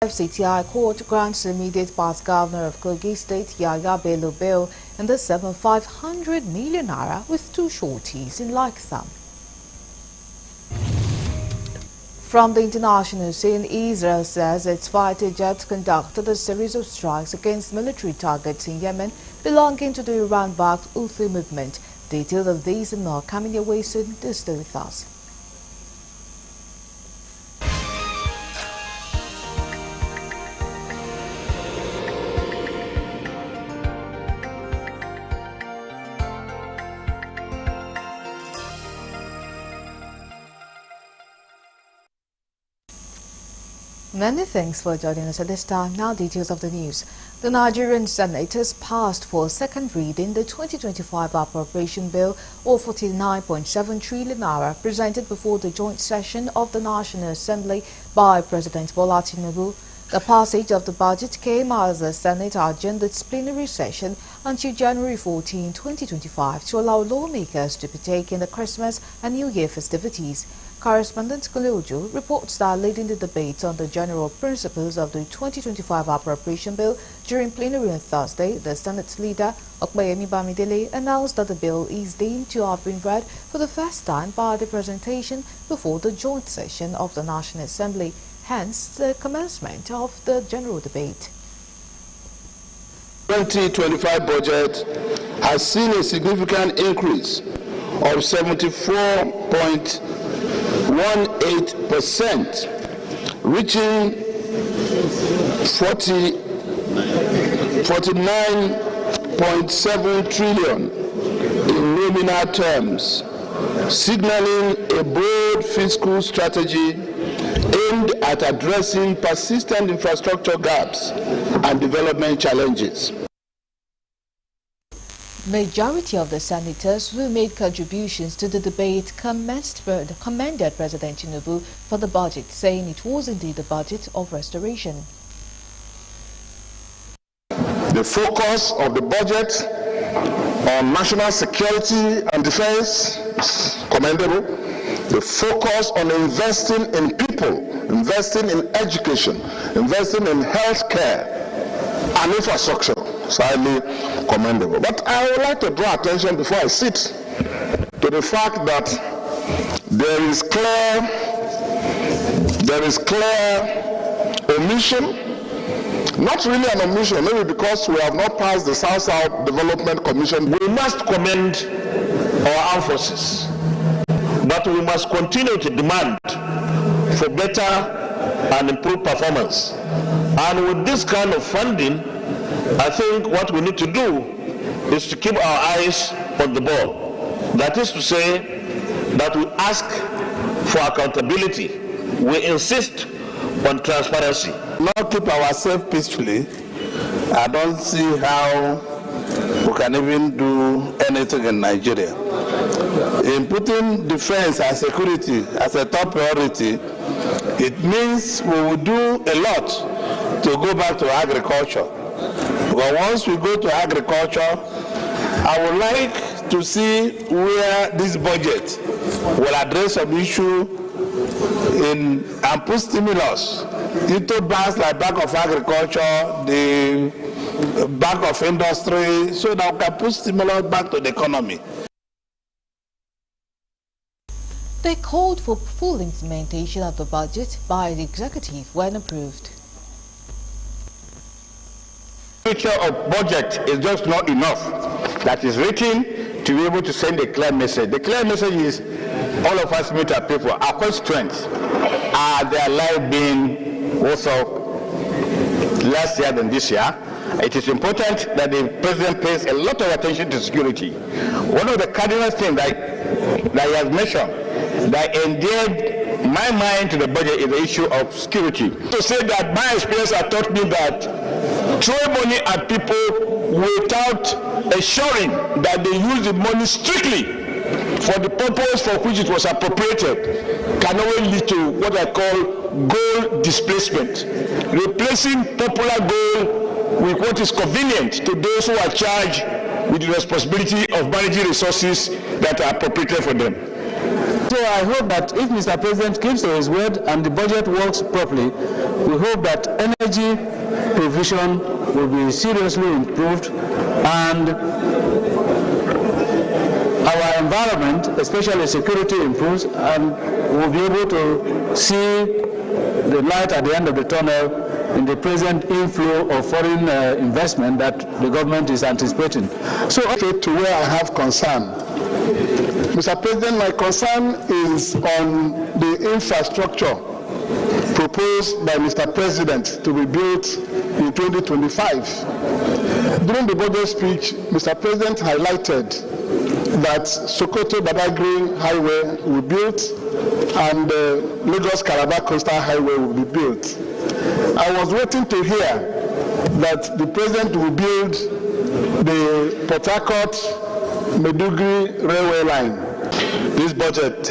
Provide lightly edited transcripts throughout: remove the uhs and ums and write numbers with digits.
FCTI Court grants immediate past governor of Kogi State Yaya Bello bail in the 500 million naira with two shorties in like sum. From the international scene, Israel says its fighter jets conducted a series of strikes against military targets in Yemen belonging to the Iran-backed Houthi movement. Details of these and more coming your way soon. Stay with us. Many thanks for joining us at this time. Now details of the news. The Nigerian Senate has passed for second reading the 2025 appropriation bill of 49.7 trillion naira presented before the joint session of the National Assembly by President Bola Tinubu. The passage of the budget came as the Senate adjourned its plenary session until January 14, 2025 to allow lawmakers to partake in the Christmas and New Year festivities. Correspondent Kolojo reports that leading the debate on the general principles of the 2025 appropriation bill during plenary on Thursday, the Senate leader, Okpeyemi Bamidele, announced that the bill is deemed to have been read for the first time by the presentation before the joint session of the National Assembly, hence the commencement of the general debate. 2025 budget has seen a significant increase of 74.18%, reaching 49.7 trillion in nominal terms, signaling a bold fiscal strategy aimed at addressing persistent infrastructure gaps and development challenges. Majority of the senators who made contributions to the debate commended President Tinubu for the budget, saying it was indeed a budget of restoration. The focus of the budget on national security and defense is commendable. The focus on investing in people, investing in education, investing in health care and infrastructure is highly commendable. But I would like to draw attention before I sit to the fact that there is clear omission, not really an omission, maybe because we have not passed the South-South Development Commission. We must commend our armed forces, but we must continue to demand for better and improved performance. And with this kind of funding, I think what we need to do is to keep our eyes on the ball. That is to say that we ask for accountability. We insist on transparency. Not keep ourselves peacefully. I don't see how we can even do anything in Nigeria. In putting defense and security as a top priority, it means we will do a lot to go back to agriculture. But once we go to agriculture, I would like to see where this budget will address some issue and put stimulus into banks like Bank of Agriculture, the Bank of Industry, so that we can put stimulus back to the economy. They called for full implementation of the budget by the executive when approved. The picture of budget is just not enough. That is written to be able to send a clear message. The clear message is all of us meet our people, our constituents, are their life being worse off last year than this year. It is important that the president pays a lot of attention to security. One of the cardinal things that he has mentioned that endeared my mind to the budget is the issue of security. To say that my experience has taught me that throwing money at people without ensuring that they use the money strictly for the purpose for which it was appropriated can only lead to what I call goal displacement, replacing popular goal with what is convenient to those who are charged with the responsibility of managing resources that are appropriated for them. So I hope that if Mr. President keeps to his word and the budget works properly, we hope that energy provision will be seriously improved and our environment, especially security, improves, and we'll be able to see the light at the end of the tunnel in the present inflow of foreign investment that the government is anticipating. So, to where I have concern. Mr. President, my concern is on the infrastructure proposed by Mr. President to be built in 2025. During the budget speech, Mr. President highlighted that Sokoto-Badagry Highway will be built and the Lagos-Calabar Coastal Highway will be built. I was waiting to hear that the President will build the Port Harcourt-Maiduguri railway line. This budget,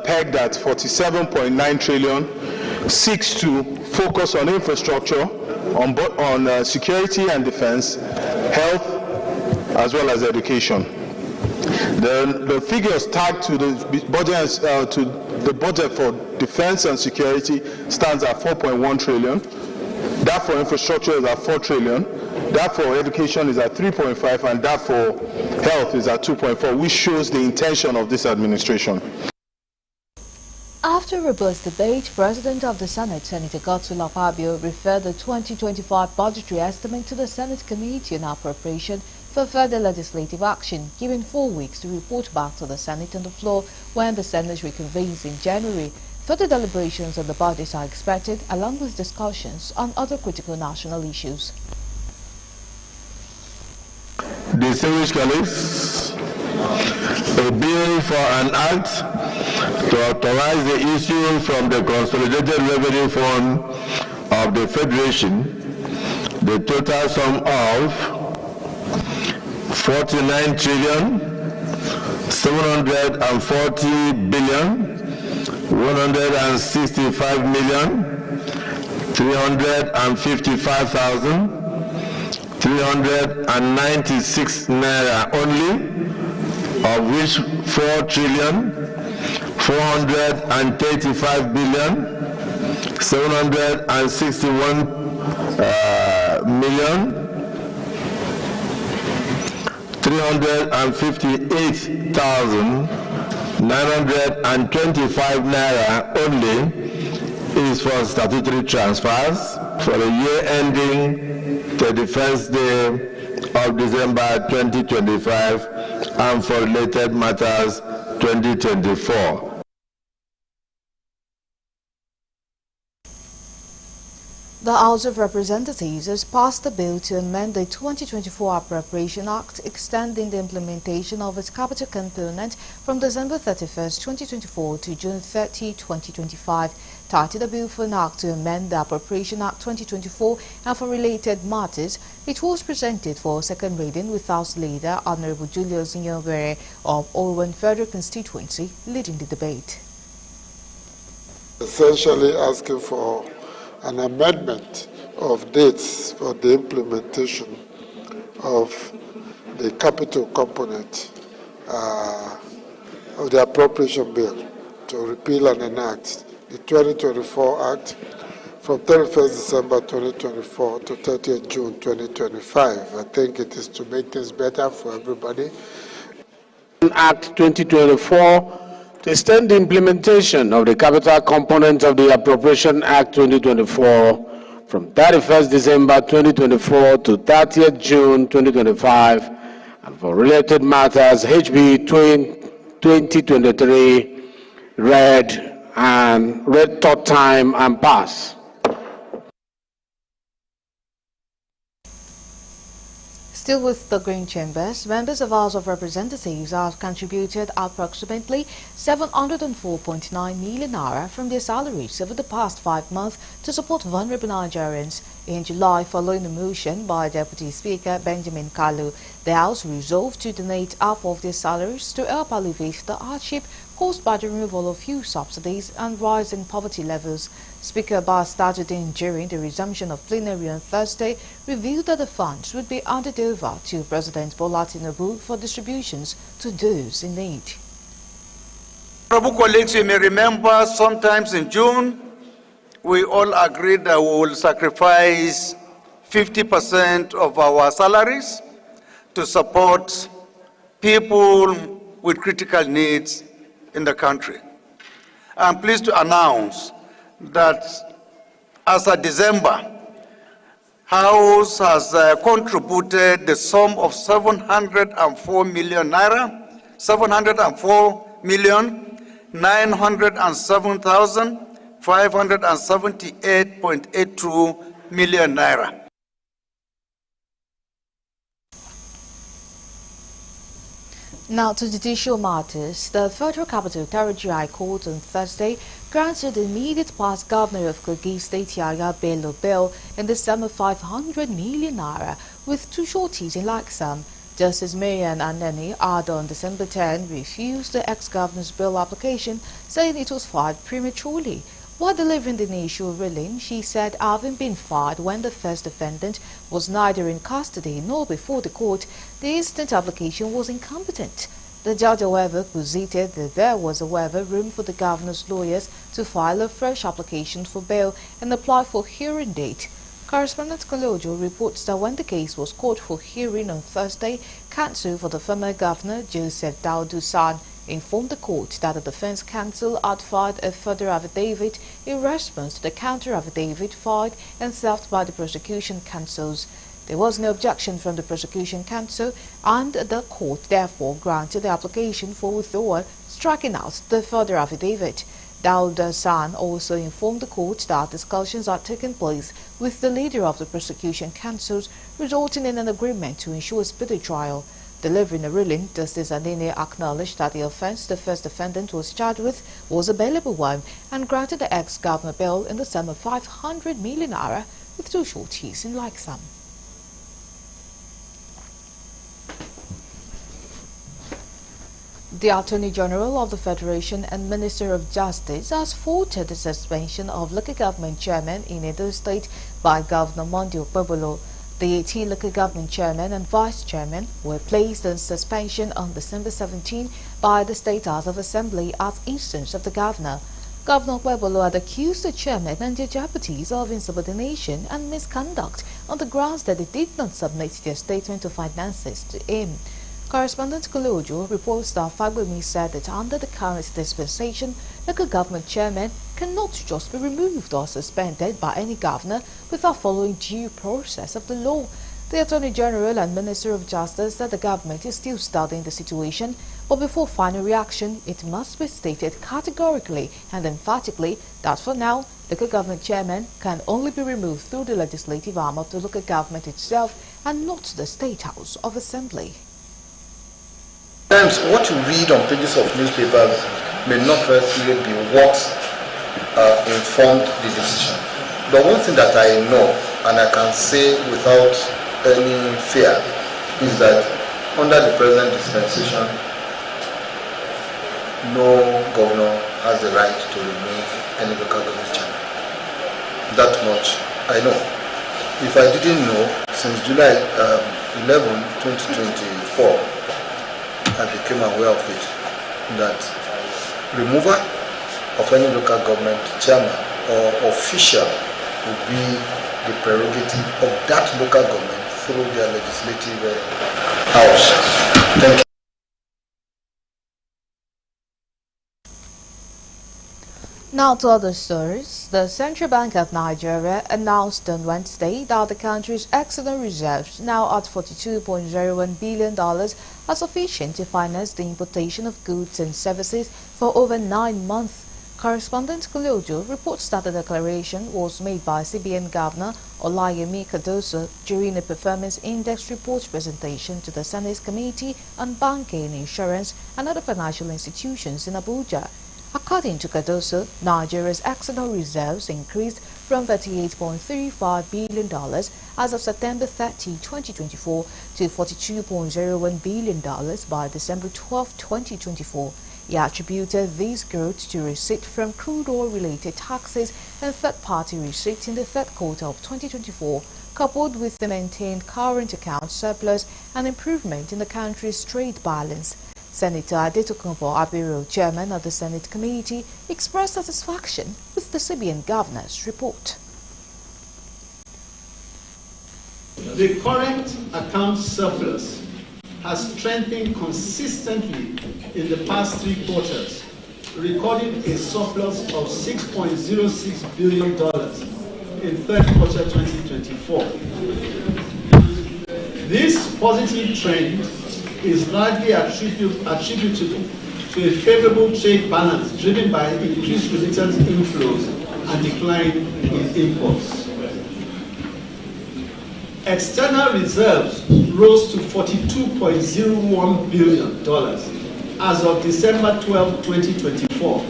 pegged at 47.9 trillion, seeks to focus on infrastructure, on security and defense, health, as well as education. The figures tagged to the budget for defense and security stands at 4.1 trillion. That for infrastructure is at 4 trillion. That for education is at 3.5, and that for health is at 2.4, which shows the intention of this administration. After robust debate, President of the Senate, Senator Godswill Akpabio, referred the 2025 budgetary estimate to the Senate Committee on Appropriation for further legislative action, giving 4 weeks to report back to the Senate on the floor when the Senate reconvenes in January. Further deliberations on the budget are expected, along with discussions on other critical national issues. Distinguished colleagues, a bill for an act to authorize the issue from the Consolidated Revenue Fund of the Federation the total sum of 49 trillion 740 billion 165 million 355,396 naira only, of which 4 trillion 435 billion 761 million 358,925 naira only is for statutory transfers for the year ending 31st day of December 2025 and for related matters 2024. The House of Representatives has passed a bill to amend the 2024 Appropriation Act, extending the implementation of its capital component from December 31st, 2024 to June 30, 2025. Titled a Bill for an Act to amend the Appropriation Act 2024 and for related matters, it was presented for second reading with House Leader Honorable Julius Nyongwere of Orwan Federal Constituency leading the debate. Essentially asking for an amendment of dates for the implementation of the capital component of the appropriation bill to repeal and enact the 2024 Act from 31st December 2024 to 30th June 2025. I think it is to make things better for everybody. Act 2024 to extend the implementation of the capital component of the Appropriation Act 2024 from 31st December 2024 to 30th June 2025, and for related matters, HB 2023, read third time and pass. Still with the Green Chambers, members of House of Representatives have contributed approximately 704.9 million naira from their salaries over the past 5 months to support vulnerable Nigerians. In July, following a motion by Deputy Speaker Benjamin Kalu, the House resolved to donate half of their salaries to help alleviate the hardship caused by the removal of fuel subsidies and rising poverty levels. Speaker Abbas Tajuddin, during the resumption of plenary on Thursday, revealed that the funds would be handed over to President Bola Tinubu for distributions to those in need. Honorable colleagues, you may remember sometimes in June, we all agreed that we will sacrifice 50% of our salaries to support people with critical needs in the country. I'm pleased to announce that as of December, House has contributed the sum of 704 million naira, 704,907,578.82 million naira. Now to judicial matters. The Federal Capital Territory High Court on Thursday granted the immediate past governor of Kogi State Yahya Bello bail in the sum of 500 million naira with two shorties in Laksam. Justice Marian Anani Ada on December 10 refused the ex-governor's bail application, saying it was filed prematurely. While delivering the initial ruling, she said having been fired when the first defendant was neither in custody nor before the court, the instant application was incompetent. The judge, however, posited that there was, however, room for the governor's lawyers to file a fresh application for bail and apply for hearing date. Correspondent Kolojo reports that when the case was called for hearing on Thursday, counsel for the former governor, Joseph Daudu San, informed the court that the defense counsel had filed a further affidavit in response to the counter-affidavit filed and served by the prosecution counsels. There was no objection from the prosecution counsel, and the court therefore granted the application for withdrawal, striking out the further affidavit. Dauda San also informed the court that discussions had taken place with the leader of the prosecution counsels, resulting in an agreement to ensure a speedy trial. Delivering a ruling, Justice Anene acknowledged that the offence the first defendant was charged with was a bailable one and granted the ex-governor bail in the sum of 500 million naira with two shorties in like sum. The Attorney General of the Federation and Minister of Justice has faulted the suspension of local government chairman in Edo State by Governor Monday Okpebolo. The 18 local government chairmen and vice chairmen were placed on suspension on December 17 by the State House of Assembly at instance of the governor. Governor Okpebolo had accused the chairman and their deputies of insubordination and misconduct on the grounds that they did not submit their statement of finances to him. Correspondent Kolojo reports that Fagbemi said that under the current dispensation, local government chairmen cannot just be removed or suspended by any governor without following due process of the law. The Attorney General and Minister of Justice said the government is still studying the situation, but before final reaction, it must be stated categorically and emphatically that for now, local government chairmen can only be removed through the legislative arm of the local government itself and not the State House of Assembly. Sometimes what you read on pages of newspapers may not necessarily be what informed the decision. But one thing that I know and I can say without any fear is that under the present dispensation, no governor has the right to remove any local government chairman. That much I know. If I didn't know, since July 11, 2024, I became aware of it, that removal of any local government chairman or official will be the prerogative of that local government through their legislative house. Thank you. Now to other stories. The Central Bank of Nigeria announced on Wednesday that the country's external reserves, now at $42.01 billion, are sufficient to finance the importation of goods and services for over 9 months. Correspondent Kolojo reports that the declaration was made by CBN Governor Olayemi Cardoso during a performance index report presentation to the Senate Committee on Banking, Insurance and Other Financial Institutions in Abuja. According to Cardoso, Nigeria's external reserves increased from $38.35 billion as of September 30, 2024 to $42.01 billion by December 12, 2024. He attributed this growth to receipt from crude oil-related taxes and third-party receipts in the third quarter of 2024, coupled with the maintained current account surplus and improvement in the country's trade balance. Senator Adetokunbo Abiru, chairman of the Senate Committee, expressed satisfaction with the CBN governor's report. The current account surplus has strengthened consistently in the past 3 quarters, recording a surplus of $6.06 billion in third quarter 2024. This positive trend is largely attributable to a favorable trade balance driven by increased remittance inflows and decline in imports. External reserves rose to $42.01 billion as of December 12, 2024,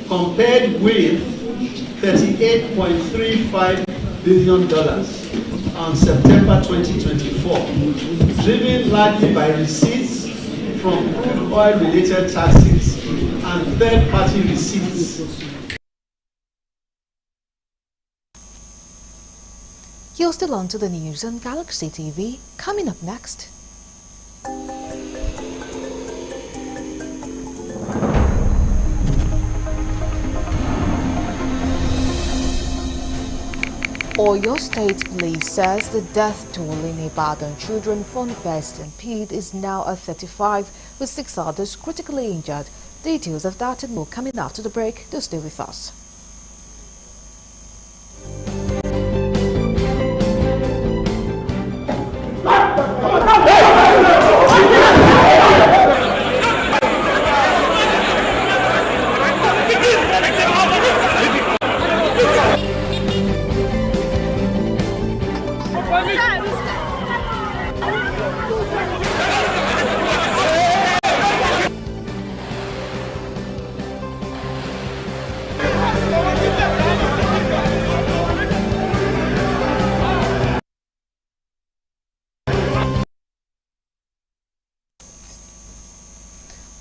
compared with $38.35 billion on September 2024, driven largely by receipts from crude oil-related taxes and third-party receipts. You're still on to the news on Galaxy TV. Coming up next. Oyo State Police says the death toll in Ibadan children fun-fest stampede is now at 35, with 6 others critically injured. Details of that and more coming after the break. Do stay with us.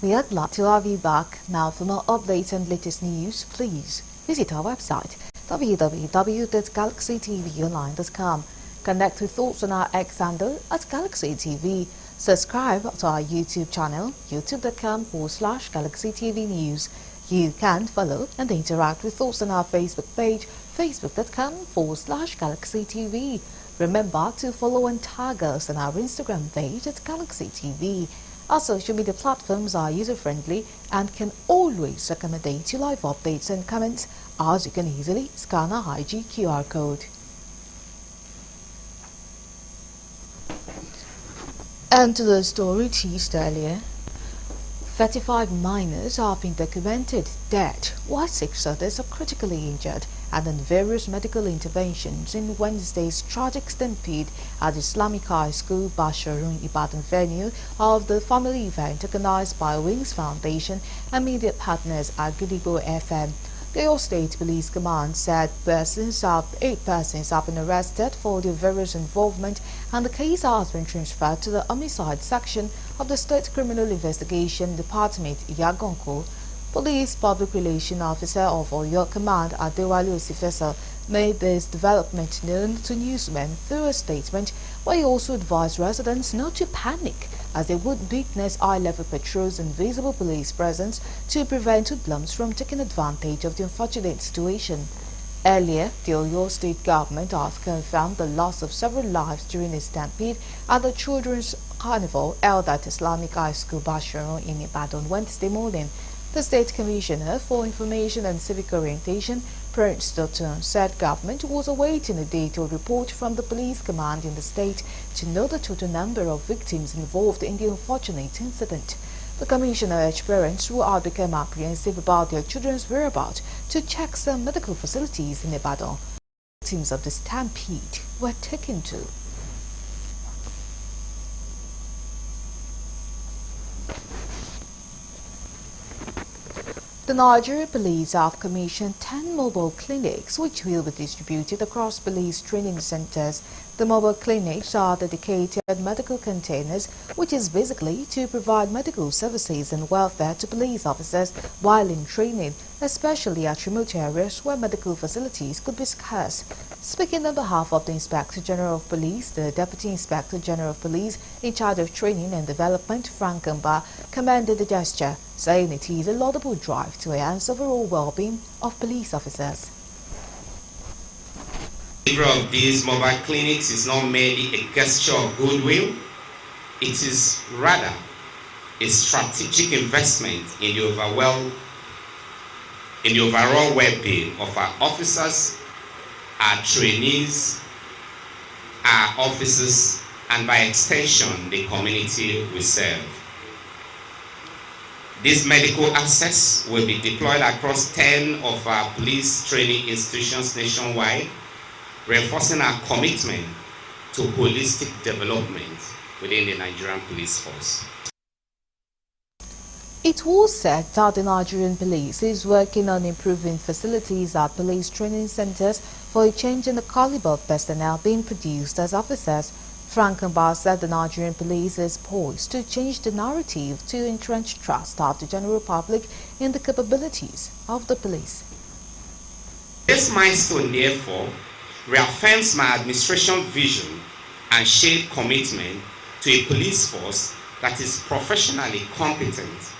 We are glad to have you back. Now, for more updates and latest news, please visit our website www.galaxytvonline.com. Connect with thoughts on our X handle at Galaxy TV. Subscribe to our YouTube channel, youtube.com/Galaxy TV News. You can follow and interact with thoughts on our Facebook page, facebook.com/Galaxy TV. Remember to follow and tag us on our Instagram page at Galaxy TV. Our social media platforms are user-friendly and can always accommodate your live updates and comments, as you can easily scan our IG QR code. And to the story teased earlier, 35 minors have been documented dead, while 6 others are critically injured, and in various medical interventions in Wednesday's tragic stampede at the Islamic High School Basharun Ibadan venue of the family event organized by Wings Foundation and media partners at Gidigbo FM. The Oyo State Police Command said 8 persons have been arrested for their various involvement, and the case has been transferred to the homicide section of the State Criminal Investigation Department, Yagonko. Police Public Relations Officer of Oyo Command, Adewale Osifesa, made this development known to newsmen through a statement, where he also advised residents not to panic, as they would witness high-level patrols and visible police presence to prevent hoodlums from taking advantage of the unfortunate situation. Earlier, the Oyo State government has confirmed the loss of several lives during a stampede at the Children's Carnival held at Islamic High School Basharun in Ibadan Wednesday morning. The State Commissioner for Information and Civic Orientation, Prince Dotun, said government was awaiting a detailed report from the police command in the state to know the total number of victims involved in the unfortunate incident. The Commissioner urged parents who had become apprehensive about their children's whereabouts to check some medical facilities in Ibadan. Victims of the stampede were taken to. The Nigeria Police have commissioned 10 mobile clinics which will be distributed across police training centers. The mobile clinics are dedicated medical containers, which is basically to provide medical services and welfare to police officers while in training. especially at remote areas where medical facilities could be scarce. Speaking on behalf of the Inspector General of Police, the Deputy Inspector General of Police in charge of training and development, Frank Mba, commended the gesture, saying it is a laudable drive to enhance overall well-being of police officers. The delivery of these mobile clinics is not merely a gesture of goodwill, it is rather a strategic investment in the overall well-being of our officers, our trainees, our officers, and by extension, the community we serve. This medical access will be deployed across 10 of our police training institutions nationwide, reinforcing our commitment to holistic development within the Nigerian police force. It was said that the Nigerian police is working on improving facilities at police training centers for a change in the caliber of personnel being produced as officers. Frank Mba said the Nigerian police is poised to change the narrative to entrench trust of the general public in the capabilities of the police. This milestone, therefore, reaffirms my administration vision and shared commitment to a police force that is professionally competent,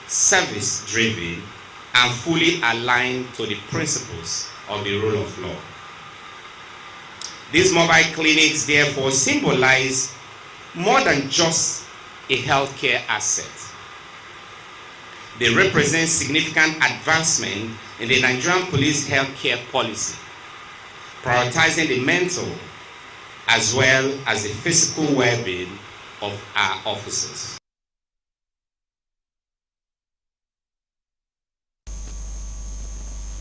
service-driven, and fully aligned to the principles of the rule of law. These mobile clinics, therefore, symbolize more than just a healthcare asset. They represent significant advancement in the Nigerian police healthcare policy, prioritizing the mental as well as the physical well-being of our officers.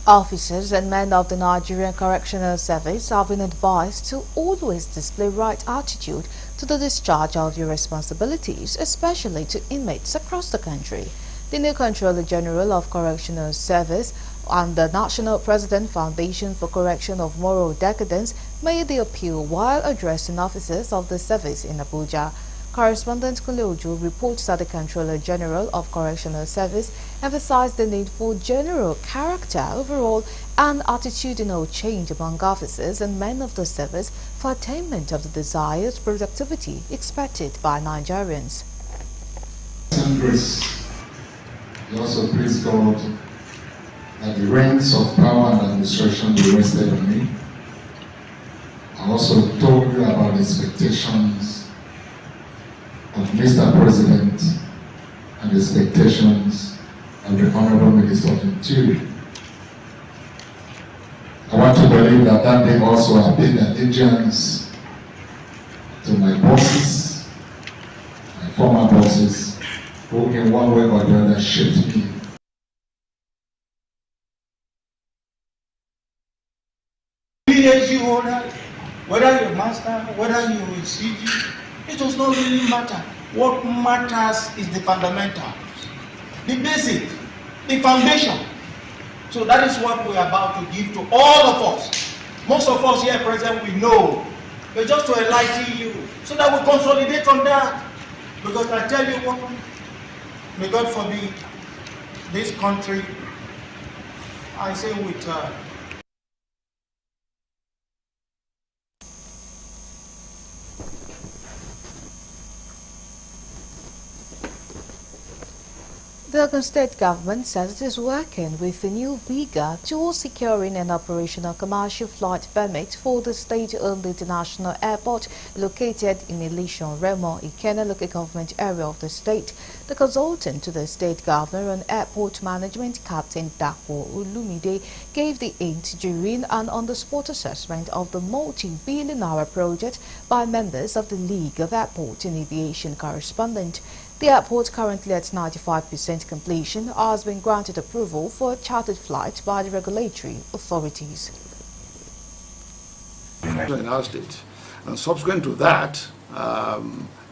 Officers and men of the Nigerian Correctional Service have been advised to always display right attitude to the discharge of their responsibilities, especially to inmates across the country. The new Controller General of Correctional Service and the National President Foundation for Correction of Moral Decadence made the appeal while addressing officers of the service in Abuja. Correspondent Kuleojo reports that the Controller General of Correctional Service emphasized the need for general character overall and attitudinal change among officers and men of the service for attainment of the desired productivity expected by Nigerians. And grace. We also praise God that the reins of power and administration be rested on me. I also told you about the expectations of Mr. President and the expectations of the Honorable Minister of Interior. I want to believe that that day also I paid allegiance to my bosses, my former bosses, who in one way or the other shaped me. PhD holder, whether you're master, whether you're a CG, it does not really matter. What matters is the fundamentals, the basic, the foundation. So that is what we're about to give to all of us. Most of us here present, we know. But just to enlighten you, so that we consolidate on that. Because I tell you what, may God forbid, this country, I say with The Ogun State government says it is working with the new vigor towards securing an operational commercial flight permit for the state-owned international airport located in Ileshan, Remo, Ikenne local government area of the state. The consultant to the state governor on airport management, Captain Dapo Olumide, gave the hint during an on-the-spot assessment of the multi-billion-hour project by members of the League of Airport and Aviation Correspondent. The airport, currently at 95% completion, has been granted approval for a chartered flight by the regulatory authorities. In our state. And subsequent to that, a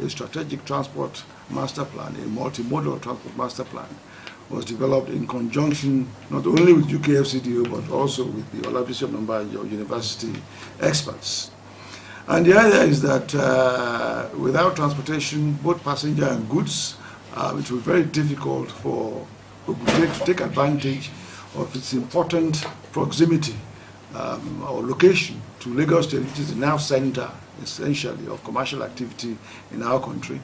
strategic transport master plan, a multimodal transport master plan, was developed in conjunction not only with UKFCDO but also with the Olabisi Onabanjo University experts. And the idea is that without transportation, both passenger and goods, it will be very difficult for Ogun State to take advantage of its important proximity or location to Lagos State, which is the nerve center, essentially, of commercial activity in our country.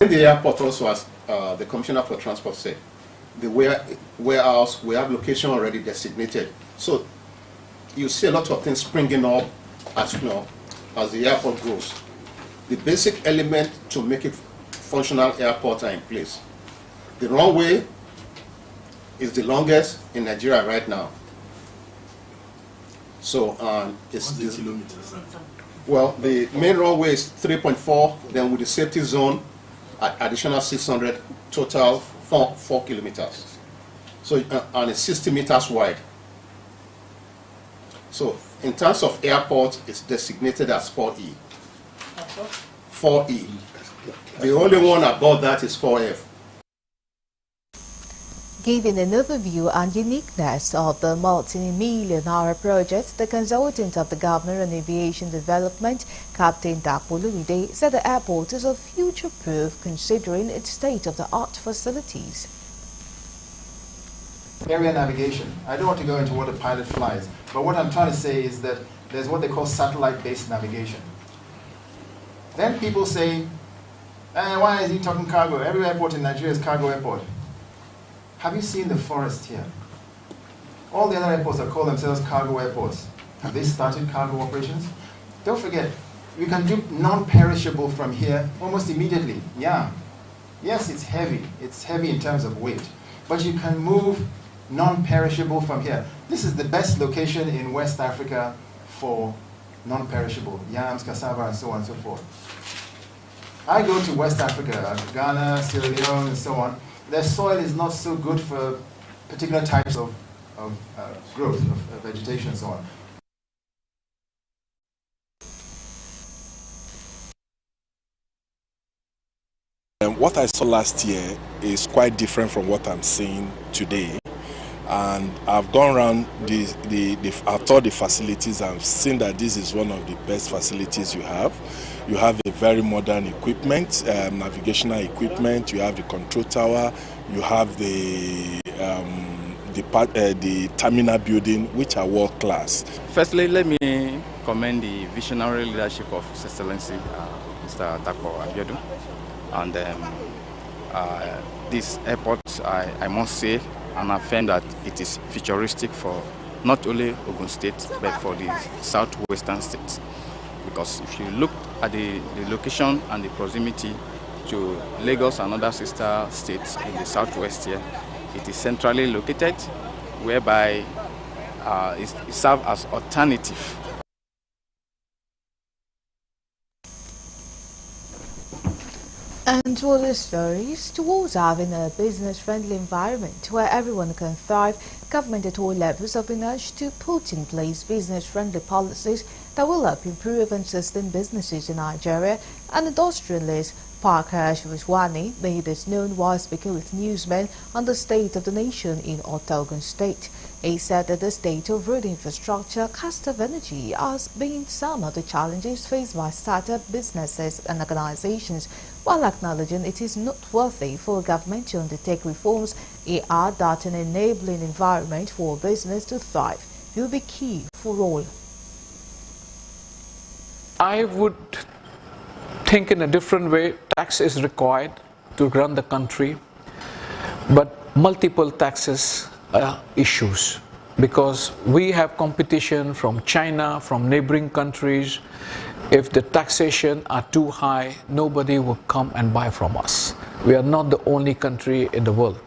In the airport also, as the Commissioner for Transport said, the warehouse, we have location already designated. So you see a lot of things springing up as as the airport grows. The basic element to make it functional airport are in place. The runway is the longest in Nigeria right now. So it's kilometers. Well, the main runway is 3.4. Then with the safety zone, additional 600, total 4 kilometers. So and it's 60 meters wide. So in terms of airport, it's designated as 4E. 4E. The only one above that is 4F. Giving an overview and uniqueness of the multi-million-hour project, the consultant of the Governor on Aviation Development, Captain Dapo Lumide, said the airport is a future-proof considering its state-of-the-art facilities. Area navigation. I don't want to go into what a pilot flies, but what I'm trying to say is that there's what they call satellite-based navigation. Then people say, why is he talking cargo? Every airport in Nigeria is cargo airport. Have you seen the forest here? All the other airports that call themselves cargo airports, have they started cargo operations? Don't forget, you can do non-perishable from here almost immediately. Yeah. Yes, it's heavy. It's heavy in terms of weight. But you can move non-perishable from here. This is the best location in West Africa for non-perishable, yams, cassava, and so on and so forth. I go to West Africa, Ghana, Sierra Leone, and so on. Their soil is not so good for particular types of growth, of vegetation and so on. What I saw last year is quite different from what I'm seeing today. And I've gone around I've toured the facilities and seen that this is one of the best facilities you have. You have a very modern equipment, navigational equipment. You have the control tower. You have the terminal building, which are world class. Firstly, let me commend the visionary leadership of His Excellency Mr. Dapo Abiodun. And this airport, I must say and affirm that it is futuristic for not only Ogun State but for the southwestern states. Because if you look at the location and the proximity to Lagos and other sister states in the southwest here, it is centrally located, whereby it serves as alternative. And to other stories, towards having a business-friendly environment where everyone can thrive, government at all levels have been urged to put in place business-friendly policies that will help improve and sustain businesses in Nigeria. And industrialist Parker Ashwani made this known while speaking with newsmen on the state of the nation in Ogun State. He said that the state of road infrastructure, cost of energy has been some of the challenges faced by startup businesses and organizations, while acknowledging it is noteworthy for government to undertake reforms. He added that an enabling environment for business to thrive will be key for all. I would think in a different way. Tax is required to run the country, but multiple taxes are issues because we have competition from China, from neighboring countries. If the taxation are too high, nobody will come and buy from us. We are not the only country in the world.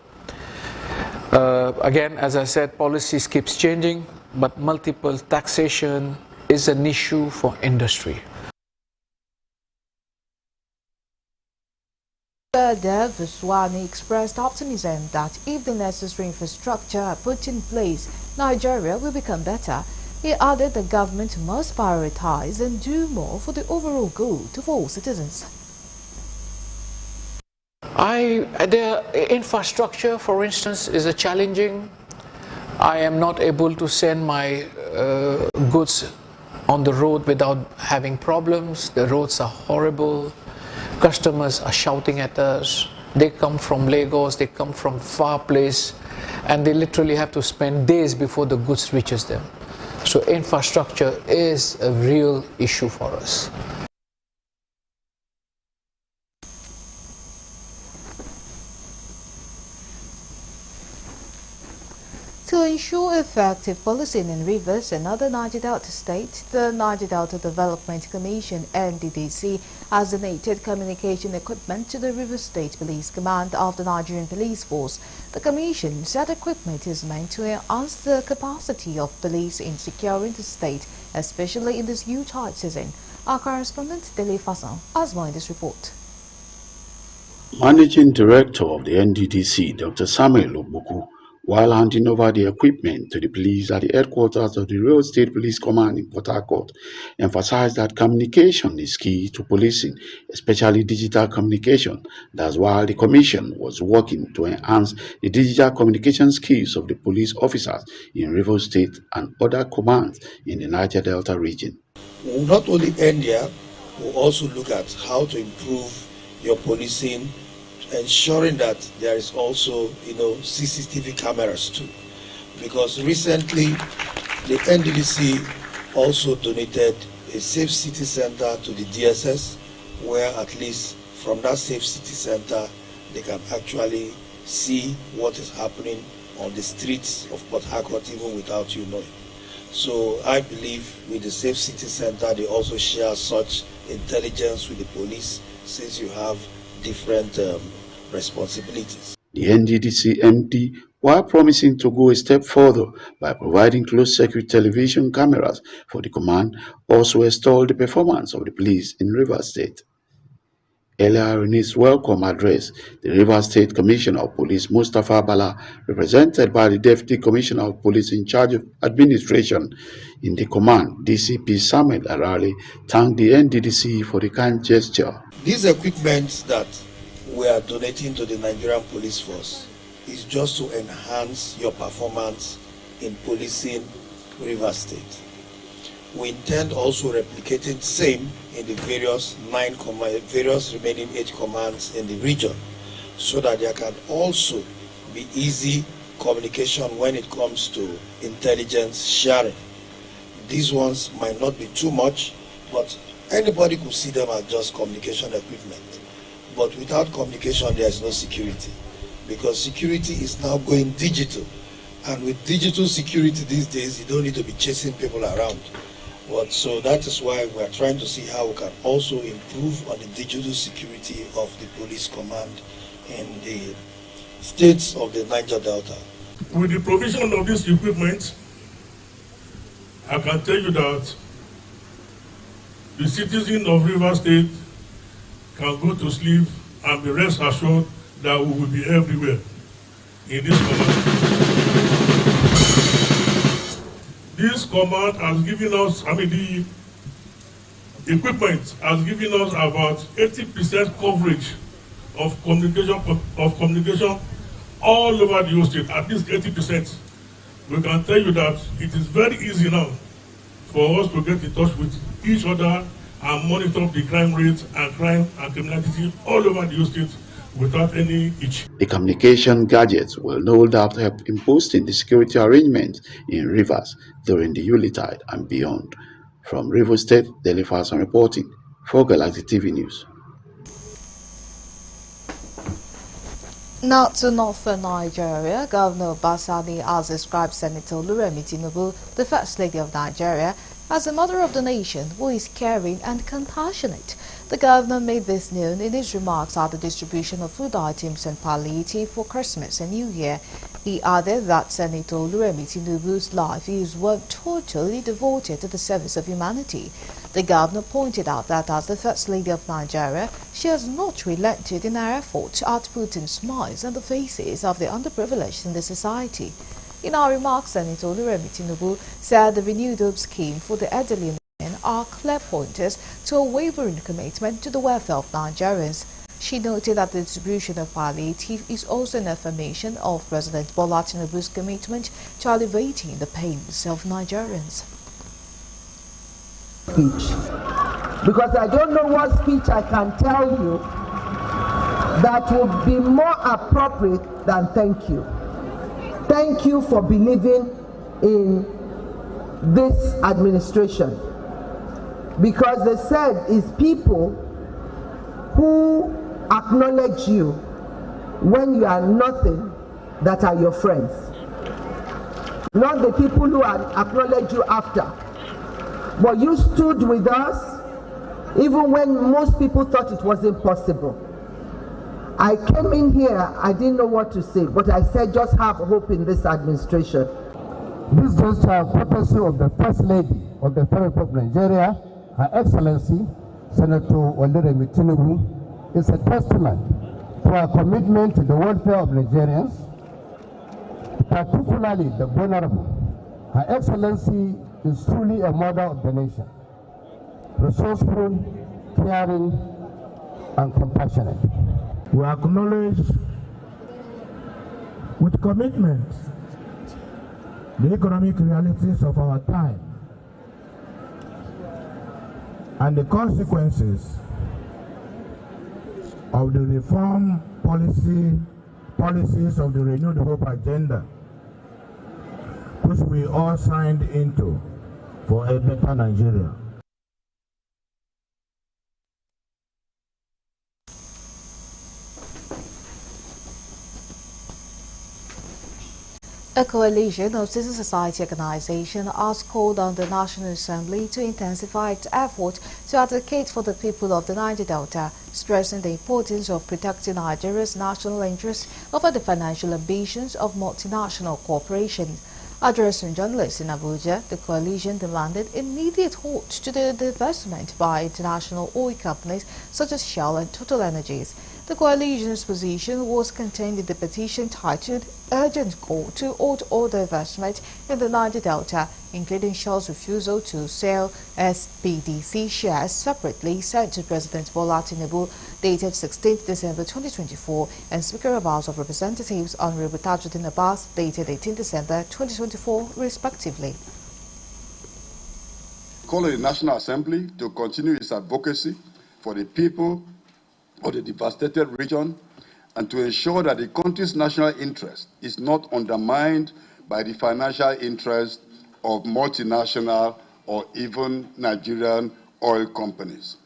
Again, as I said, policies keeps changing, but multiple taxation is an issue for industry. Further, Vaswani expressed optimism that if the necessary infrastructure are put in place, Nigeria will become better. He added the government must prioritize and do more for the overall good of all citizens. The infrastructure, for instance, is a challenging. I am not able to send my goods on the road without having problems. The roads are horrible. Customers are shouting at us. They come from Lagos, they come from far place, and they literally have to spend days before the goods reaches them. So infrastructure is a real issue for us. To ensure effective policing in rivers and other Niger Delta states, the Niger Delta Development Commission (NDDC) has donated communication equipment to the River State Police Command of the Nigerian Police Force. The Commission said equipment is meant to enhance the capacity of police in securing the state, especially in this U-tide season. Our correspondent Dele Fasson has more in this report. Managing Director of the NDDC, Dr. Samuel Obuku, while handing over the equipment to the police at the headquarters of the Real State Police Command in Port Harcourt, emphasized that communication is key to policing, especially digital communication. That's why the Commission was working to enhance the digital communication skills of the police officers in Rivers State and other commands in the Niger Delta region. We will not only end there, we will also look at how to improve your policing, ensuring that there is also, CCTV cameras too. Because recently, the NDDC also donated a Safe City Center to the DSS, where at least from that Safe City Center, they can actually see what is happening on the streets of Port Harcourt even without you knowing. So I believe with the Safe City Center, they also share such intelligence with the police, since you have different responsibilities. The NDDC MD, while promising to go a step further by providing closed-circuit television cameras for the command, also extolled the performance of the police in Rivers State. Earlier in his welcome address, the Rivers State Commissioner of Police, Mustapha Bala, represented by the Deputy Commissioner of Police in charge of administration in the command, DCP Samuel Arale, thanked the NDDC for the kind gesture. These equipment that we are donating to the Nigerian Police Force is just to enhance your performance in policing Rivers State. We intend also replicating the same in the various remaining 8 commands in the region, so that there can also be easy communication when it comes to intelligence sharing. These ones might not be too much, but anybody could see them as just communication equipment. But without communication, there is no security, because security is now going digital. And with digital security these days, you don't need to be chasing people around. So that is why we are trying to see how we can also improve on the digital security of the police command in the states of the Niger Delta. With the provision of this equipment, I can tell you that the citizens of Rivers State can go to sleep and be rest assured that we will be everywhere in this command. This command has given us, the equipment has given us about 80% coverage of communication all over the whole state, at least 80%. We can tell you that it is very easy now for us to get in touch with each other and monitor the crime rates and crime and criminality all over the whole state without any itch. The communication gadgets will no doubt help in boosting the security arrangements in rivers during the Yuletide and beyond. From Rivers State, Dele Fasson reporting for Galactic TV News. Now to northern Nigeria, Governor Basani has described Senator Luremi Tinubu, the First Lady of Nigeria, as a mother of the nation who is caring and compassionate. The governor made this known in his remarks at the distribution of food items and palliative for Christmas and New Year. He added that Senator Luremi Tinubu's life is one totally devoted to the service of humanity. The governor pointed out that as the First Lady of Nigeria, she has not relented in her efforts at putting smiles on the faces of the underprivileged in the society. In our remarks, Senator Luremi Tinubu said the renewed hope scheme for the elderly men are clear pointers to a wavering commitment to the welfare of Nigerians. She noted that the distribution of palliative is also an affirmation of President Bola Tinubu's commitment to alleviating the pains of Nigerians. Because I don't know what speech I can tell you that would be more appropriate than thank you. Thank you for believing in this administration, because they said it's people who acknowledge you when you are nothing that are your friends, not the people who acknowledge you after. But you stood with us even when most people thought it was impossible. I came in here, I didn't know what to say, but I said just have hope in this administration. This gesture, courtesy of the First Lady of the Federal Republic of Nigeria, Her Excellency, Senator Oluremi Tinubu, is a testament to our commitment to the welfare of Nigerians, particularly the vulnerable. Her Excellency is truly a mother of the nation, resourceful, caring, and compassionate. We acknowledge with commitment the economic realities of our time and the consequences of the reform policies of the Renewed Hope agenda, which we all signed into for a better Nigeria. A coalition of civil society organizations has called on the National Assembly to intensify its effort to advocate for the people of the Niger Delta, stressing the importance of protecting Nigeria's national interests over the financial ambitions of multinational corporations. Addressing journalists in Abuja, the coalition demanded immediate halt to the divestment by international oil companies such as Shell and Total Energies. The coalition's position was contained in the petition titled Urgent Call to Halt All Divestment in the Niger Delta, including Shell's refusal to sell SPDC shares separately, sent to President Bola Tinubu, dated 16 December 2024, and Speaker of House of Representatives Honorable Tajuddin Abbas, dated 18 December 2024, respectively. Call on the National Assembly to continue its advocacy for the people of the devastated region and to ensure that the country's national interest is not undermined by the financial interest of multinational or even Nigerian oil companies.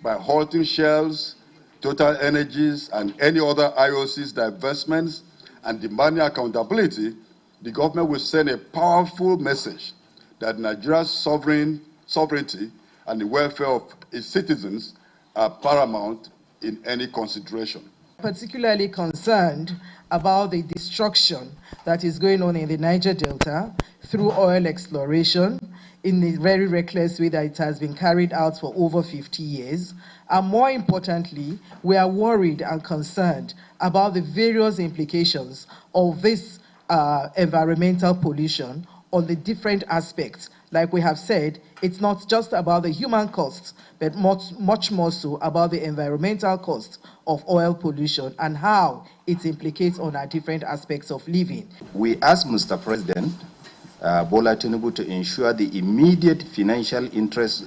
By halting Shell's, Total Energies, and any other IOC's divestments and demanding accountability, the government will send a powerful message that Nigeria's sovereignty and the welfare of its citizens are paramount in any consideration. Particularly concerned about the destruction that is going on in the Niger Delta through oil exploration in a very reckless way that it has been carried out for over 50 years. And more importantly, we are worried and concerned about the various implications of this environmental pollution on the different aspects. Like we have said, it's not just about the human costs, but much more so about the environmental costs of oil pollution and how it implicates on our different aspects of living. We ask Mr. President Bola Tinubu to ensure the immediate financial interest,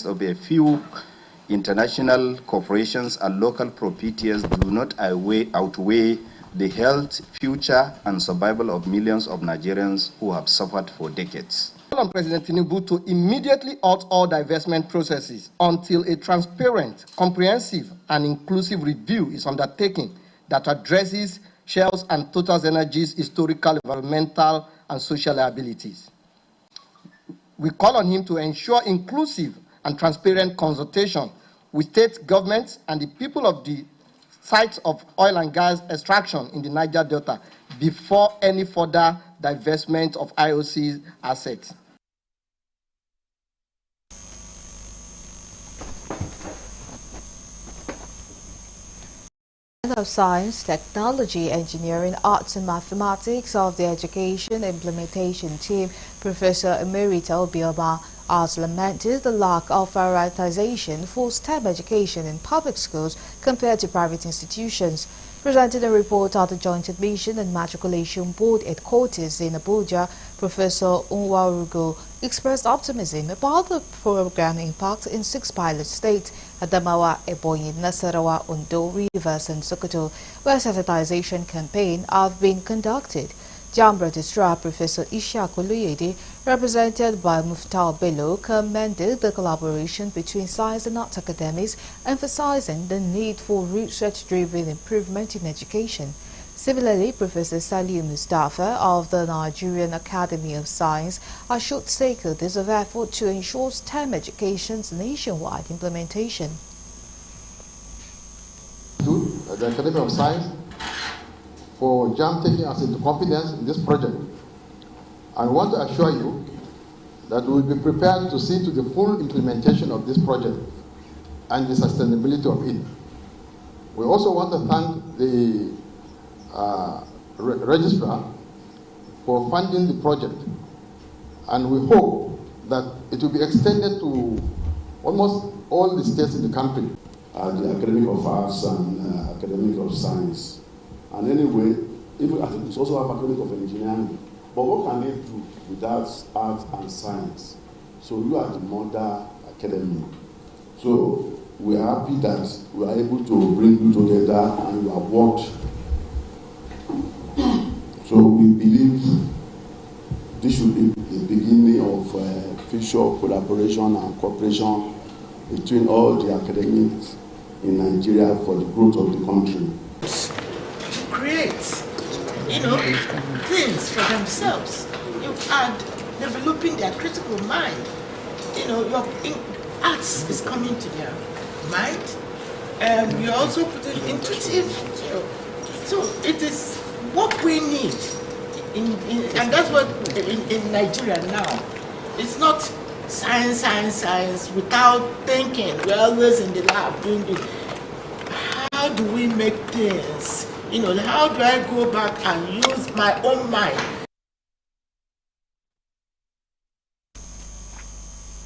of a few international corporations and local profiteers do not outweigh the health, future, and survival of millions of Nigerians who have suffered for decades. I call on President Tinubu to immediately halt all divestment processes until a transparent, comprehensive, and inclusive review is undertaken that addresses Shell's and Total Energies' historical, environmental, and social liabilities. We call on him to ensure inclusive and transparent consultation with state governments and the people of the sites of oil and gas extraction in the Niger Delta before any further divestment of IOC assets. Of Science, Technology, Engineering, Arts and Mathematics of the Education Implementation Team, Professor Emerita Obioma, has lamented the lack of prioritization for STEM education in public schools compared to private institutions. Presenting a report at the Joint Admission and Matriculation Board headquarters in Abuja, Professor Unwarugo expressed optimism about the program impact in 6 pilot states: Adamawa, Ebonyi, Nasarawa, Ondo, Rivers and Sokoto, where sensitization campaigns have been conducted. JAMB Registrar Professor Ishaq Oluyede, represented by Muftar Bello, commended the collaboration between science and arts academics, emphasizing the need for research-driven improvement in education. Similarly, Professor Salim Mustafa of the Nigerian Academy of Science assured stakeholders of effort to ensure STEM education's nationwide implementation. The Academy of Science for JAMB taking us into confidence in this project. I want to assure you that we will be prepared to see to the full implementation of this project and the sustainability of it. We also want to thank the registrar for funding the project, and we hope that it will be extended to almost all the states in the country. The Academic of Arts and Academic of Science. And anyway, even I think it's also have Academic of Engineering. But what can they do without art and science? So you are the mother academy. So we are happy that we are able to bring you together and you have worked. So we believe this should be the beginning of future collaboration and cooperation between all the academics in Nigeria for the growth of the country. To create, things for themselves. You are developing their critical mind. Your arts is coming to their mind. You're also putting intuitive. So it is what we need, and that's what in Nigeria now. It's not science without thinking. We're always in the lab doing it. How do we make things? How do I go back and use my own mind?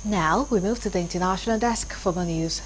Now we move to the international desk for more news.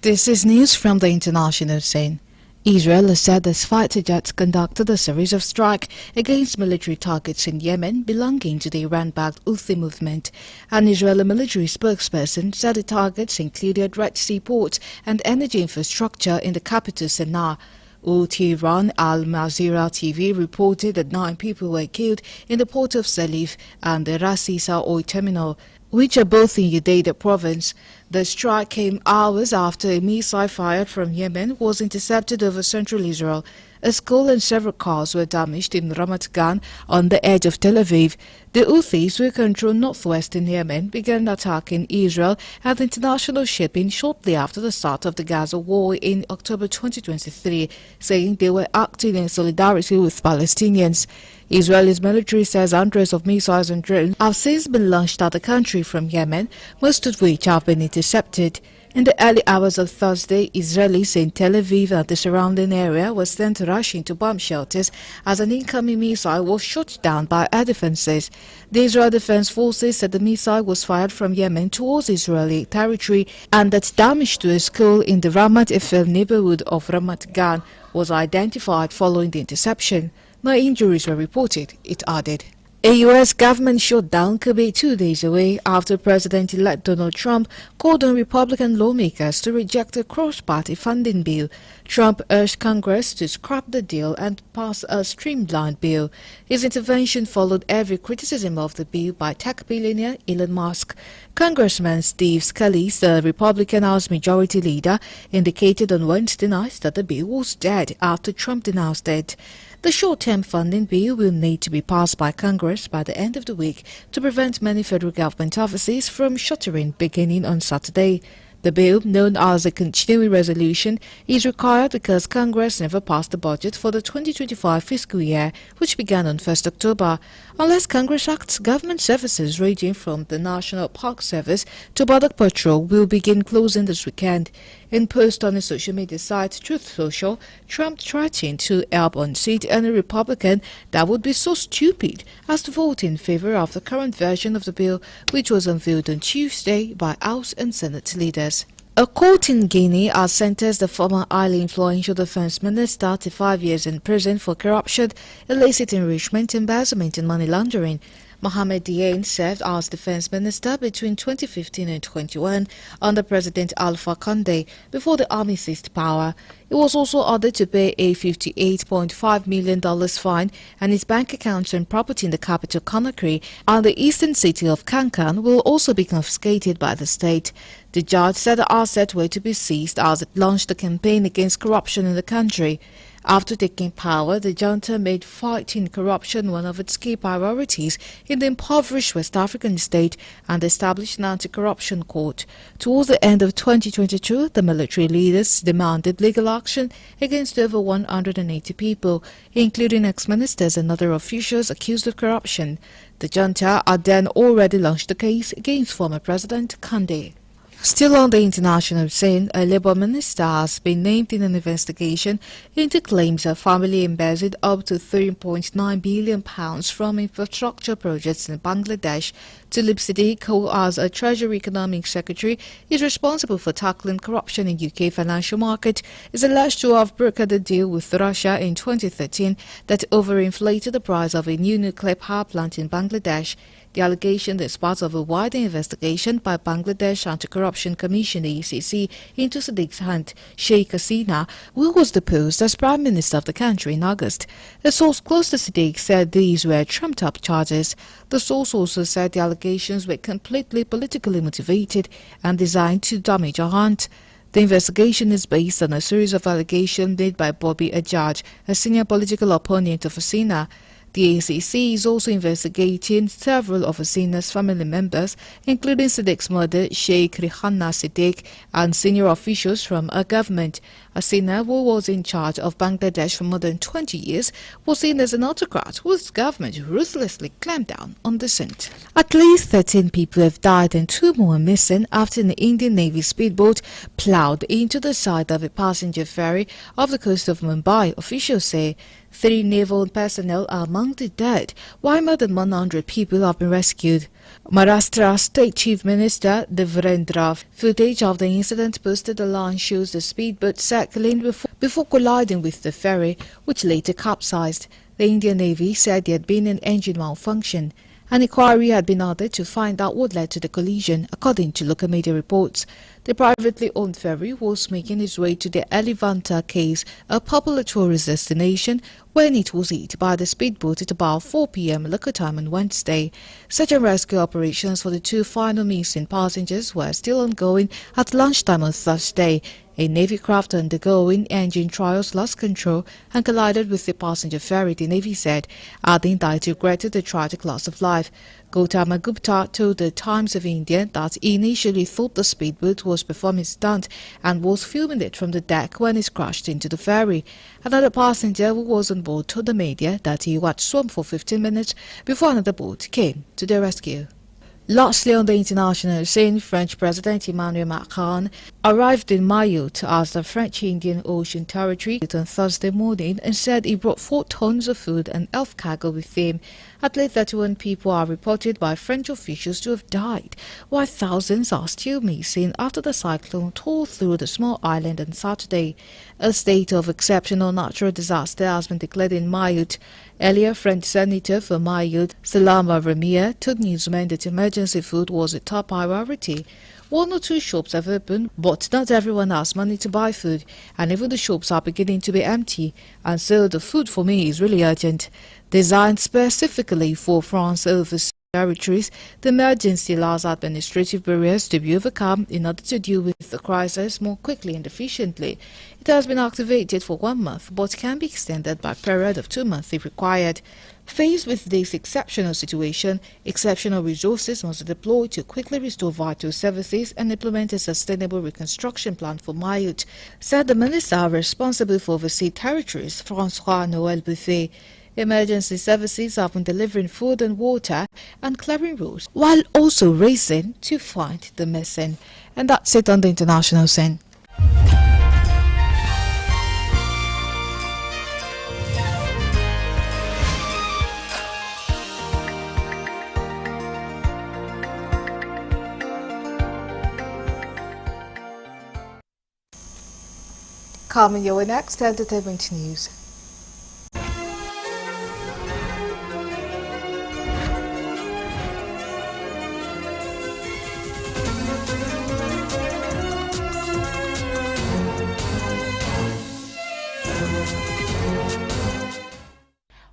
This is news from the international scene. Israel has said its fighter jets conducted a series of strikes against military targets in Yemen belonging to the Iran-backed Houthi movement. An Israeli military spokesperson said the targets included Red Sea ports and energy infrastructure in the capital Sana'a. Iran Al Mazira TV reported that 9 people were killed in the port of Salif and the Ras Isa oil terminal, which are both in Udeida province. The strike came hours after a missile fired from Yemen was intercepted over central Israel. A school and several cars were damaged in Ramat Gan on the edge of Tel Aviv. The Houthis, who control northwestern Yemen, began attacking Israel and international shipping shortly after the start of the Gaza war in October 2023, saying they were acting in solidarity with Palestinians. Israel's military says hundreds of missiles and drones have since been launched at the country from Yemen, most of which have been intercepted. In the early hours of Thursday, Israelis in Tel Aviv and the surrounding area were sent rushing to bomb shelters as an incoming missile was shot down by air defenses. The Israel Defense Forces said the missile was fired from Yemen towards Israeli territory and that damage to a school in the Ramat Efel neighborhood of Ramat Gan was identified following the interception. No injuries were reported, it added. A U.S. government shutdown could be 2 days away after President-elect Donald Trump called on Republican lawmakers to reject a cross-party funding bill. Trump urged Congress to scrap the deal and pass a streamlined bill. His intervention followed heavy criticism of the bill by tech billionaire Elon Musk. Congressman Steve Scalise, the Republican House Majority Leader, indicated on Wednesday night that the bill was dead after Trump denounced it. The short-term funding bill will need to be passed by Congress by the end of the week to prevent many federal government offices from shuttering beginning on Saturday. The bill, known as a continuing resolution, is required because Congress never passed the budget for the 2025 fiscal year, which began on 1st October. Unless Congress acts, government services ranging from the National Park Service to Border Patrol will begin closing this weekend. In post on his social media site Truth Social, Trump threatened to help unseat any Republican that would be so stupid as to vote in favor of the current version of the bill, which was unveiled on Tuesday by House and Senate leaders. A court in Guinea has sentenced the former highly influential defense minister to 5 years in prison for corruption, illicit enrichment, embezzlement and money laundering. Mohamed Diagne served as defense minister between 2015 and 2021 under President Alpha Condé before the army seized power. He was also ordered to pay a $58.5 million fine, and his bank accounts and property in the capital Conakry and the eastern city of Kankan will also be confiscated by the state. The judge said the assets were to be seized as it launched a campaign against corruption in the country. After taking power, the junta made fighting corruption one of its key priorities in the impoverished West African state and established an anti-corruption court. Towards the end of 2022, the military leaders demanded legal action against over 180 people, including ex-ministers and other officials accused of corruption. The junta had then already launched a case against former President Condé. Still on the international scene, a Labour minister has been named in an investigation into claims her family embezzled up to £3.9 billion from infrastructure projects in Bangladesh. Tulip Siddique, who as a Treasury Economic Secretary is responsible for tackling corruption in UK financial market, is alleged to have brokered a deal with Russia in 2013 that overinflated the price of a new nuclear power plant in Bangladesh. The allegation is part of a wider investigation by Bangladesh Anti-Corruption Commission (ACC) into Siddique's aunt, Sheikh Hasina, who was deposed as Prime Minister of the country in August. A source close to Siddique said these were trumped-up charges. The source also said the allegations were completely politically motivated and designed to damage her aunt. The investigation is based on a series of allegations made by Bobby Ajaj, a senior political opponent of Hasina. The ACC is also investigating several of Hasina's family members, including Siddique's mother, Sheikh Rihanna Siddique, and senior officials from her government. Hasina, who was in charge of Bangladesh for more than 20 years, was seen as an autocrat whose government ruthlessly clamped down on dissent. At least 13 people have died and 2 more are missing after an Indian Navy speedboat ploughed into the side of a passenger ferry off the coast of Mumbai, officials say. 3 naval personnel are among the dead, while more than 100 people have been rescued. Maharashtra State Chief Minister Devrendra footage of the incident posted online shows the speedboat circling before colliding with the ferry, which later capsized. The Indian Navy said there had been an engine malfunction. An inquiry had been ordered to find out what led to the collision, according to local media reports. The privately owned ferry was making its way to the Elevanta Caves, a popular tourist destination, when it was hit by the speedboat at about 4 p.m. local time on Wednesday. Search and rescue operations for the 2 final missing passengers were still ongoing at lunchtime on Thursday. A Navy craft undergoing engine trials lost control and collided with the passenger ferry, the Navy said, adding that it regretted the tragic loss of life. Gautama Gupta told the Times of India that he initially thought the speedboat was performing a stunt and was filming it from the deck when it crashed into the ferry. Another passenger who was on board told the media that he had swum for 15 minutes before another boat came to their rescue. Lastly, on the international scene, French President Emmanuel Macron arrived in Mayotte as the French-Indian Ocean Territory on Thursday morning and said he brought 4 tons of food and health cargo with him. At least 31 people are reported by French officials to have died, while thousands are still missing after the cyclone tore through the small island on Saturday. A state of exceptional natural disaster has been declared in Mayotte. Earlier, French Senator for Mayotte, Salama Ramia, told newsmen that emergency food was a top priority. 1 or 2 shops have opened, but not everyone has money to buy food, and even the shops are beginning to be empty, and so the food for me is really urgent. Designed specifically for France overseas territories, the emergency allows administrative barriers to be overcome in order to deal with the crisis more quickly and efficiently. It has been activated for 1 month, but can be extended by a period of 2 months if required. Faced with this exceptional situation, exceptional resources must be deployed to quickly restore vital services and implement a sustainable reconstruction plan for Mayotte, said the minister responsible for overseas territories, François-Noël Buffet. Emergency services have been delivering food and water and clearing roads, while also racing to find the missing. And that's it on the international scene. Coming your way next, entertainment news.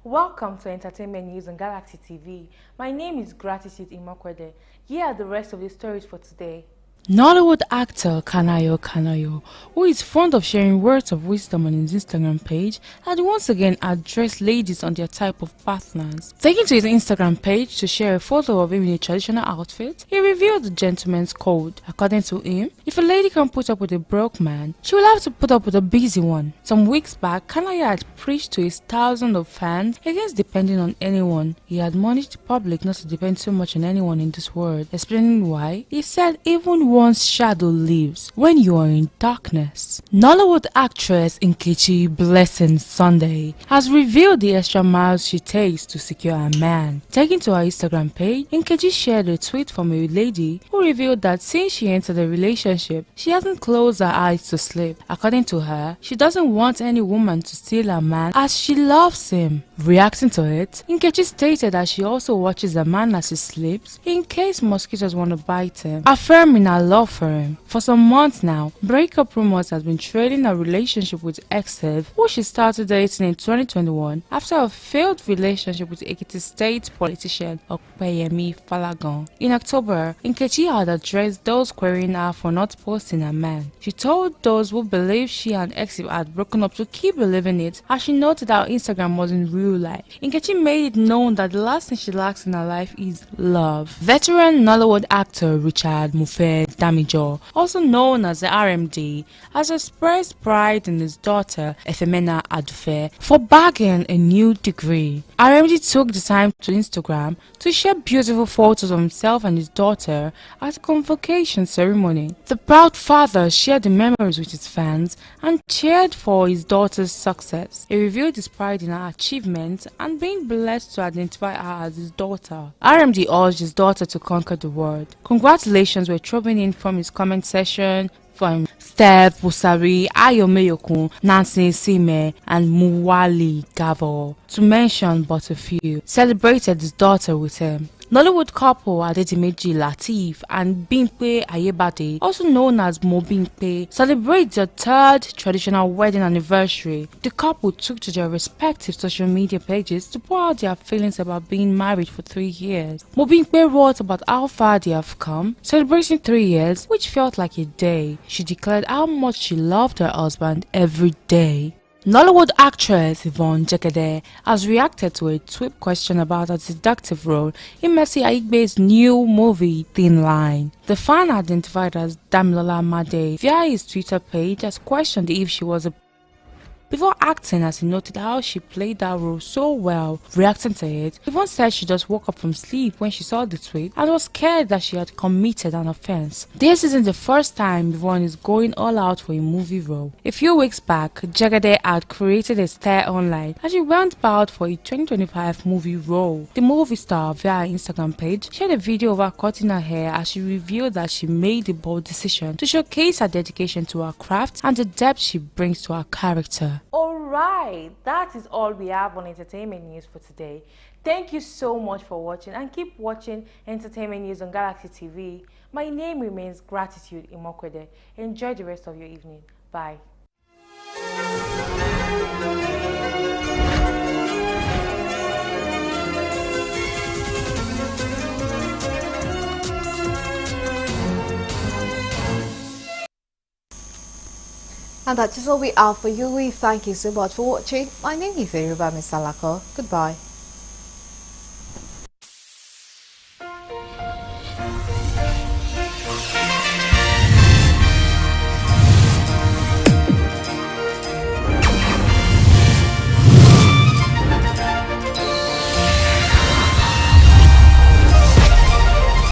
Welcome to Entertainment News on Galaxy TV. My name is Gratitude Imokwede. Here are the rest of the stories for today. Nollywood actor Kanayo, who is fond of sharing words of wisdom on his Instagram page, had once again addressed ladies on their type of partners. Taking to his Instagram page to share a photo of him in a traditional outfit, he revealed the gentleman's code. According to him, if a lady can put up with a broke man, she will have to put up with a busy one. Some weeks back, Kanayo had preached to his thousands of fans against depending on anyone. He admonished the public not to depend so much on anyone in this world, explaining why. He said even one's shadow lives when you are in darkness. Nollywood actress Nkechi Blessing Sunday has revealed the extra miles she takes to secure a man. Taking to her Instagram page, Nkechi shared a tweet from a lady who revealed that since she entered a relationship, she hasn't closed her eyes to sleep. According to her, she doesn't want any woman to steal her man as she loves him. Reacting to it, Nkechi stated that she also watches a man as he sleeps in case mosquitoes want to bite him, affirming her love for him. For some months now, breakup rumors has been trailing her relationship with Exev, who she started dating in 2021 after a failed relationship with Ekiti State politician Okpeyemi Falagan. In October, Nkechi had addressed those querying her for not posting her man. She told those who believed she and Exev had broken up to keep believing it, as she noted how Instagram was in real life. Nkechi made it known that the last thing she lacks in her life is love. Veteran Nollywood actor Richard Mufe Damijo, also known as the RMD, has expressed pride in his daughter Efemena Adufe for bagging a new degree. RMD took the time to Instagram to share beautiful photos of himself and his daughter at a convocation ceremony. The proud father shared the memories with his fans and cheered for his daughter's success. He revealed his pride in her achievements and being blessed to identify her as his daughter. RMD urged his daughter to conquer the world. Congratulations were thrown in from his comment section from Steph Busari, Ayomeyokun, Nancy Sime, and Muwali Gavo, to mention but a few. Celebrated his daughter with him. Nollywood couple Adedimeji Lateef and Bimpe Ayebade, also known as Mo Bimpe, celebrate their third traditional wedding anniversary. The couple took to their respective social media pages to pour out their feelings about being married for 3 years. Mo Bimpe wrote about how far they have come, celebrating 3 years, which felt like a day. She declared how much she loved her husband every day. Nollywood actress Yvonne Jekede has reacted to a tweet question about her seductive role in Mercy Aigbe's new movie Thin Line. The fan identified as Damilola Made via his Twitter page has questioned if she was a before acting, as he noted how she played that role so well. Reacting to it, Yvonne said she just woke up from sleep when she saw the tweet and was scared that she had committed an offense. This isn't the first time Yvonne is going all out for a movie role. A few weeks back, Jagade had created a stir online as she went about for a 2025 movie role. The movie star, via her Instagram page, shared a video of her cutting her hair as she revealed that she made a bold decision to showcase her dedication to her craft and the depth she brings to her character. Alright, that is all we have on Entertainment News for today. Thank you so much for watching and keep watching Entertainment News on Galaxy TV. My name remains Gratitude Imokwede. Enjoy the rest of your evening. Bye. And that is all we have for you. We thank you so much for watching. My name is Erubami Salako. Goodbye.